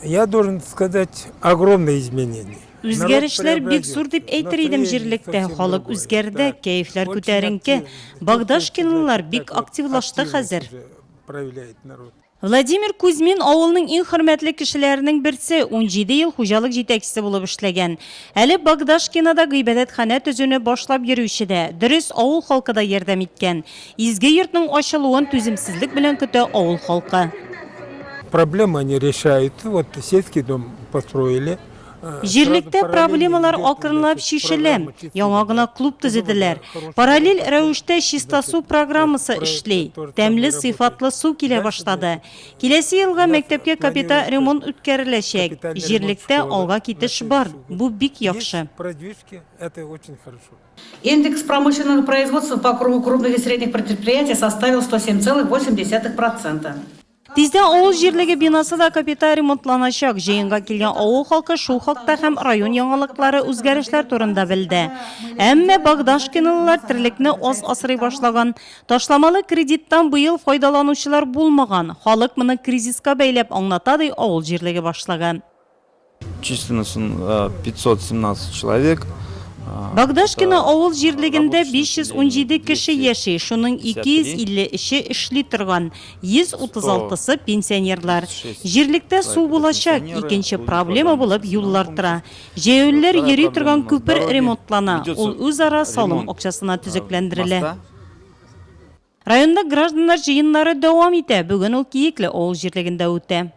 Я должен сказать, огромные изменения. Үзгәрешләр бик зур дип әйтер идем җирлектә. Халык үзгәрде, кәефләр күтәренке. Багдашкинлылар бик активлашты хәзер. Владимир Кузьмин авылның иң хөрмәтле кешеләренең берсе, 17 ел хуҗалык җитәкчесе булып эшләгән. Әле Багдашкинада гыйбадәтханә төзүне башлап йөрүче дә, дөрес авыл халкы да ярдәм иткән. Изге йортның ачылуын түземсезлек белән көтә авыл халкы. Проблемы они решают. Вот сельский дом построили. Җирлектә проблемалар акрынлап шишелә. Яңа гына клуб төзеделәр. Параллель рәвештә чиста су программасы эшли. Тәмле сыйфатлы су килә башлады. Киләсе елга мәктәпкә капиталь ремонт үткәреләчәк. Җирлектә алга китеш бар. Бу бик яхшы. Индекс промышленного производства по кругу крупных и средних предприятий составил 107,8%. Тиздә авыл җирлеге бинасы да капиталь ремонтланачак. Җыенга килгән авыл халкы шул хакта һәм район яңалыклары үзгәрешләр турында белде. Әмма Багдашкинлылар терлекне аз асрый башлаган. Ташламалы кредиттан быел файдаланучылар булмаган. Халык моны кризиска бәйләп аңлата ди авыл җирлеге башлаган. Численность 517 человек. Багдашкина авыл җирлегендә 517 кеше яши, шуның 253-е эшли торган, 136-сы пенсионерлар. Җирлектә су булачак, икенче проблема булып юллар тора. Җәяүлеләр йөри торган күпер ремонтлана, ул үзара салым акчасына төзекләндерелә. Районда гражданнар җыеннары дәвам итә, бүген ул Киекле авыл җирлегендә үтә.